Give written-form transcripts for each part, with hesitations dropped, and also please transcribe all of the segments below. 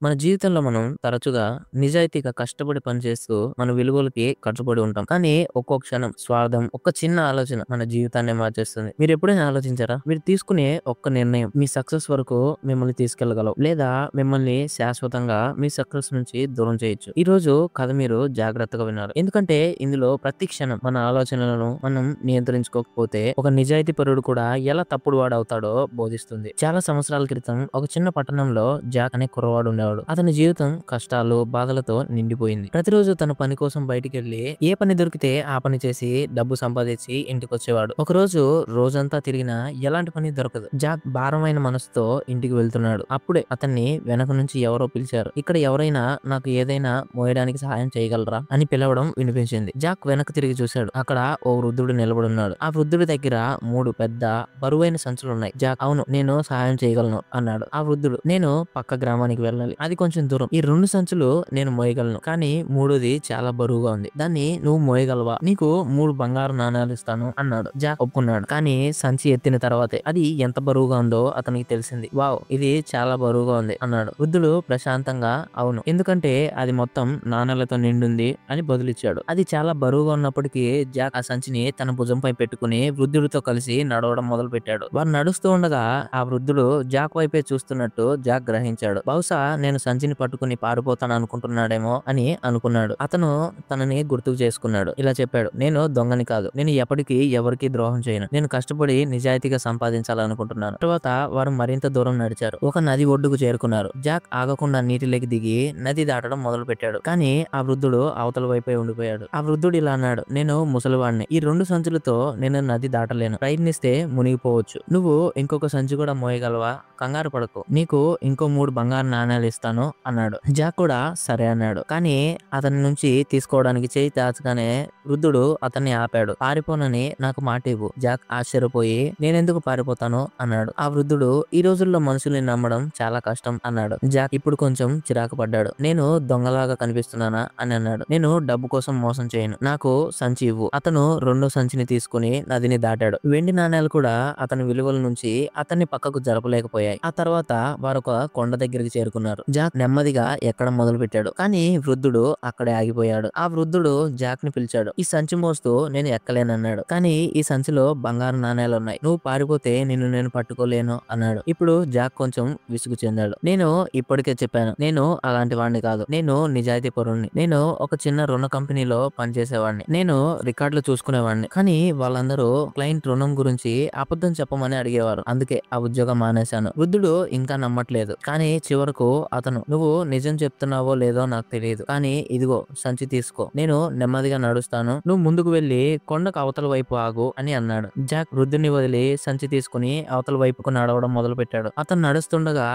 మన జీవితంలో మనం తరచుగా నిజాయితీగా కష్టపడి పనిచేస్తూ మన విలువలకి కట్టుబడి ఉంటాం. కానీ ఒక్కో క్షణం స్వార్థం, ఒక్క చిన్న ఆలోచన మన జీవితాన్నే మార్చేస్తుంది. మీరు ఎప్పుడైనా ఆలోచించారా? మీరు తీసుకునే ఒక్క నిర్ణయం మీ సక్సెస్ వరకు మిమ్మల్ని తీసుకెళ్లగలవు. లేదా మిమ్మల్ని శాశ్వతంగా మీ సక్సెస్ నుంచి దూరం చేయొచ్చు. ఈరోజు కథ మీరు జాగ్రత్తగా వినాలి. ఎందుకంటే ఇందులో ప్రతి క్షణం మన ఆలోచనలను మనం నియంత్రించుకోకపోతే ఒక నిజాయితీ పరుడు కూడా ఎలా తప్పుడు వాడవుతాడో బోధిస్తుంది. చాలా సంవత్సరాల క్రితం ఒక చిన్న పట్టణంలో జాక్ అనే కుర్రవాడు ఉండేవాడు. అతని జీవితం కష్టాలు, బాధలతో నిండిపోయింది. ప్రతిరోజు తన పని కోసం బయటికెళ్లి ఏ పని దొరికితే ఆ పని చేసి డబ్బు సంపాదించి ఇంటికొచ్చేవాడు. ఒకరోజు రోజంతా తిరిగినా ఎలాంటి పని దొరకదు. జాక్ భారమైన మనసుతో ఇంటికి వెళ్తున్నాడు. అప్పుడే అతన్ని వెనక నుంచి ఎవరో పిలిచారు. ఇక్కడ ఎవరైనా నాకు ఏదైనా మోయడానికి సహాయం చేయగలరా అని పిలవడం వినిపించింది. జాక్ వెనక్కి తిరిగి చూశాడు. అక్కడ ఓ వృద్ధుడు నిలబడున్నాడు. ఆ వృద్ధుడి దగ్గర 3 పెద్ద బరువైన సంచులున్నాయి. జాక్ అవును, నేను సహాయం చేయగలను అన్నాడు. ఆ వృద్ధుడు, నేను పక్క గ్రామానికి వెళ్ళాలి. అది కొంచెం దూరం. ఈ 2 సంచులు నేను మోయగలను. కానీ మూడోది చాలా బరువుగా ఉంది. దాన్ని నువ్వు మోయగలవా? నీకు 3 బంగారు నాణాలు ఇస్తాను అన్నాడు. జాక్ ఒప్పుకున్నాడు. కానీ సంచి ఎత్తిన తర్వాతే అది ఎంత బరువుగా ఉందో అతనికి తెలిసింది. వావ్, ఇది చాలా బరువుగా ఉంది అన్నాడు. వృద్ధుడు ప్రశాంతంగా అవును, ఎందుకంటే అది మొత్తం నాణాలతో నిండుంది అని బదులిచ్చాడు. అది చాలా బరువుగా ఉన్నప్పటికీ జాక్ ఆ సంచిని తన భుజంపై పెట్టుకుని వృద్ధుడితో కలిసి నడవడం మొదలు పెట్టాడు. వారు నడుస్తూ ఉండగా ఆ వృద్ధుడు జాక్ వైపే చూస్తున్నట్టు జాక్ గ్రహించాడు. బహుశా నేను సంచిని పట్టుకుని పారిపోతాను అనుకుంటున్నాడేమో అని అనుకున్నాడు. అతను తనని గుర్తుకు చేసుకున్నాడు. ఇలా చెప్పాడు, నేను దొంగని కాదు. నేను ఎప్పటికీ ఎవరికీ ద్రోహం చేయను. నేను కష్టపడి నిజాయితీగా సంపాదించాలనుకుంటున్నాను. తర్వాత వారు మరింత దూరం నడిచారు. ఒక నది ఒడ్డుకు చేరుకున్నారు. జాక్ ఆగకుండా నీటిలోకి దిగి నది దాటడం మొదలు పెట్టాడు. కానీ ఆ వృద్ధుడు అవతల వైపే ఉండిపోయాడు. ఆ వృద్ధుడు ఇలా అన్నాడు, నేను ముసలివాడిని. ఈ 2 సంచులతో నేను నది దాటలేను. ప్రయత్నిస్తే మునిగిపోవచ్చు. నువ్వు ఇంకొక సంచి కూడా మోయగలవా? కంగారు పడకు. నీకు ఇంకో 3 బంగారు నాణేలు ఇస్తాను అన్నాడు. జాక్ కూడా సరే అన్నాడు. కానీ అతని నుంచి తీసుకోవడానికి చేయి చాచగానే వృద్ధుడు అతన్ని ఆపాడు. పారిపోనని నాకు మాట ఇవ్వు. జాక్ ఆశ్చర్యపోయి, నేనెందుకు పారిపోతాను అన్నాడు. ఆ వృద్ధుడు, ఈ రోజుల్లో మనుషుల్ని నమ్మడం చాలా కష్టం అన్నాడు. జాక్ ఇప్పుడు కొంచెం చిరాకు పడ్డాడు. నేను దొంగలాగా కనిపిస్తున్నానా అని అన్నాడు. నేను డబ్బు కోసం మోసం చేయను. నాకు సంచి ఇవ్వు. అతను రెండో సంచిని తీసుకుని నదిని దాటాడు. వెండి నాణేలు కూడా అతని విలువల నుంచి అతన్ని పక్కకు జరపలేకపోయాయి. ఆ తర్వాత వారొక కొండ దగ్గరికి చేరుకున్నారు. జాక్ నెమ్మదిగా ఎక్కడం మొదలు పెట్టాడు. కానీ వృద్ధుడు అక్కడే ఆగిపోయాడు. ఆ వృద్ధుడు జాక్ ని పిలిచాడు. ఈ సంచి మోస్తూ నేను ఎక్కలేనన్నాడు. కానీ ఈ సంచిలో బంగారు నాణేలు ఉన్నాయి. నువ్వు పారిపోతే నిన్ను నేను పట్టుకోలేను అన్నాడు. ఇప్పుడు జాక్ కొంచెం విసుగు చెందాడు. నేను ఇప్పటికే చెప్పాను, నేను అలాంటి వాడిని కాదు. నేను నిజాయితీ పరుణ్ణి. నేను ఒక చిన్న రుణ కంపెనీలో పనిచేసేవాడిని. నేను రికార్డులు చూసుకునేవాడిని. కానీ వాళ్ళందరూ క్లయింట్ రుణం గురించి అబద్ధం చెప్పమని అడిగేవారు. అందుకే ఆ ఉద్యోగం మానేశాను. వృద్ధుడు ఇంకా నమ్మట్లేదు. కానీ చివరకు అతను, నువ్వు నిజం చెప్తున్నావో లేదో నాకు తెలియదు. కానీ ఇదిగో సంచి తీసుకో. నేను నెమ్మదిగా నడుస్తాను. నువ్వు ముందుకు వెళ్లి కొండకు అవతల వైపు ఆగు అని అన్నాడు. జాక్ వృద్ధుని వదిలి సంచి తీసుకుని అవతల వైపుకు నడవడం మొదలు పెట్టాడు. అతను నడుస్తుండగా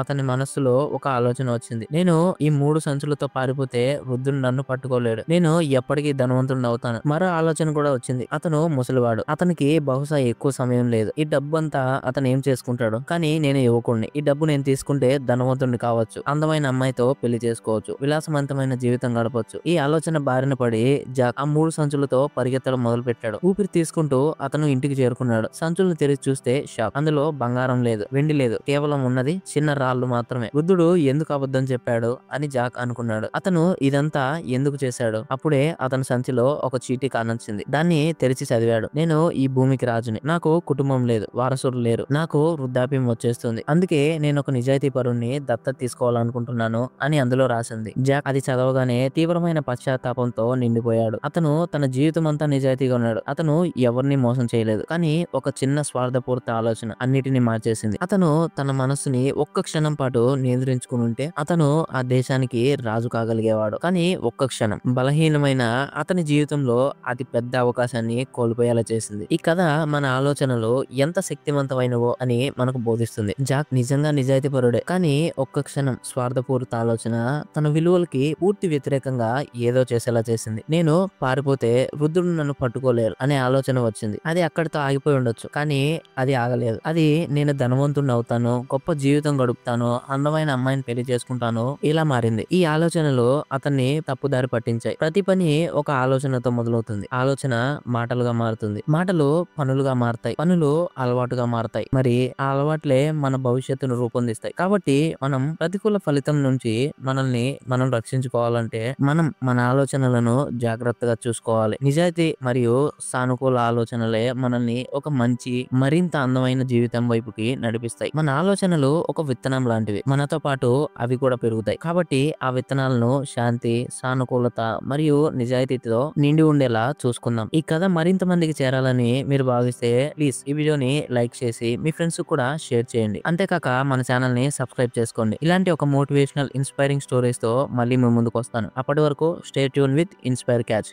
అతని మనస్సులో ఒక ఆలోచన వచ్చింది. నేను ఈ 3 సంచులతో పారిపోతే వృద్ధుడు నన్ను పట్టుకోలేడు. నేను ఎప్పటికీ ధనవంతుడిని అవుతాను. మరో ఆలోచన కూడా వచ్చింది. అతను ముసలివాడు. అతనికి బహుశా ఎక్కువ సమయం లేదు. ఈ డబ్బు అంతా అతను ఏం చేసుకుంటాడు? కానీ నేను యువకుడిని. ఈ డబ్బు నేను తీసుకుంటే ధనవంతుడిని కావచ్చు. అందమైన అమ్మాయితో పెళ్లి చేసుకోవచ్చు. విలాసవంతమైన జీవితం గడపొచ్చు. ఈ ఆలోచన బారిన పడి జాక్ ఆ 3 సంచులతో పరిగెత్తడం మొదలు పెట్టాడు. ఊపిరి తీసుకుంటూ అతను ఇంటికి చేరుకున్నాడు. సంచులను తెరిచి చూస్తే షాక్. అందులో బంగారం లేదు, వెండి లేదు. కేవలం ఉన్నది చిన్న రాళ్లు మాత్రమే. వృద్ధుడు ఎందుకు అబద్ధం చెప్పాడు అని జాక్ అనుకున్నాడు. అతను ఇదంతా ఎందుకు చేశాడు? అప్పుడే అతని సంచిలో ఒక చీటీ కానొచ్చింది. దాన్ని తెరిచి చదివాడు. నేను ఈ భూమికి రాజుని. నాకు కుటుంబం లేదు, వారసులు లేరు. నాకు వృద్ధాప్యం వచ్చేస్తుంది. అందుకే నేను ఒక నిజాయితీ పరుణ్ణి దత్తత తీసుకోవాలనుకుంటున్నాను అని అందులో రాసింది. జాక్ అది చదవగానే తీవ్రమైన పశ్చాత్తాపంతో నిండిపోయాడు. అతను తన జీవితం అంతా నిజాయితీగా ఉన్నాడు. అతను ఎవరిని మోసం చేయలేదు. కానీ ఒక చిన్న స్వార్థపూరిత ఆలోచన అన్నిటిని మార్చేసింది. అతను తన మనస్సుని ఒక్క క్షణం పాటు నియంత్రించుకుని ఉంటే అతను ఆ దేశానికి రాజు కాగలిగేవాడు. కానీ ఒక్క క్షణం బలహీనమైన అతని జీవితంలో అతి పెద్ద అవకాశాన్ని కోల్పోయేలా చేసింది. ఈ కథ మన ఆలోచనలు ఎంత శక్తివంతమైనవో అని మనకు బోధిస్తుంది. జాక్ నిజంగా నిజాయితీపరుడే. కానీ ఒక్క క్షణం స్వార్థపూరిత ఆలోచన తన విలువలకి పూర్తి వ్యతిరేకంగా ఏదో చేసేలా చేసింది. నేను పారిపోతే వృద్ధుడు నన్ను పట్టుకోలేరు అనే ఆలోచన వచ్చింది. అది అక్కడితో ఆగిపోయి ఉండొచ్చు. కానీ అది ఆగలేదు. అది నేను ధనవంతుడిని అవుతాను, గొప్ప జీవితం గడుపుతాను, అందమైన అమ్మాయిని పెళ్లి చేసుకుంటాను ఇలా మారింది. ఈ ఆలోచనలు అతన్ని తప్పుదారి పట్టించాయి. ప్రతి పని ఒక ఆలోచనతో మొదలవుతుంది. ఆలోచన మాటలుగా మారుతుంది. మాటలు పనులుగా మారతాయి. పనులు అలవాటుగా మారతాయి. మరి ఆ అలవాట్లే మన భవిష్యత్తును రూపొందిస్తాయి. కాబట్టి మనం ప్రతి ప్రతికూల ఫలితం నుంచి మనల్ని మనం రక్షించుకోవాలంటే మనం మన ఆలోచనలను జాగ్రత్తగా చూసుకోవాలి. నిజాయితీ మరియు సానుకూల ఆలోచనలే మనల్ని ఒక మంచి మరింత అందమైన జీవితం వైపుకి నడిపిస్తాయి. మన ఆలోచనలు ఒక విత్తనం లాంటివి. మనతో పాటు అవి కూడా పెరుగుతాయి. కాబట్టి ఆ విత్తనాలను శాంతి, సానుకూలత మరియు నిజాయితీతో నిండి ఉండేలా చూసుకుందాం. ఈ కథ మరింత మందికి చేరాలని మీరు భావిస్తే ప్లీజ్ ఈ వీడియోని లైక్ చేసి మీ ఫ్రెండ్స్ కూడా షేర్ చేయండి. అంతేకాక మన ఛానల్ ని సబ్స్క్రైబ్ చేసుకోండి. ఇలాంటి ఒక మోటివేషనల్ ఇన్స్పైరింగ్ స్టోరీస్ తో మళ్ళీ మీ ముందుకు వస్తాను. అప్పటి వరకు stay tune with inspire catch.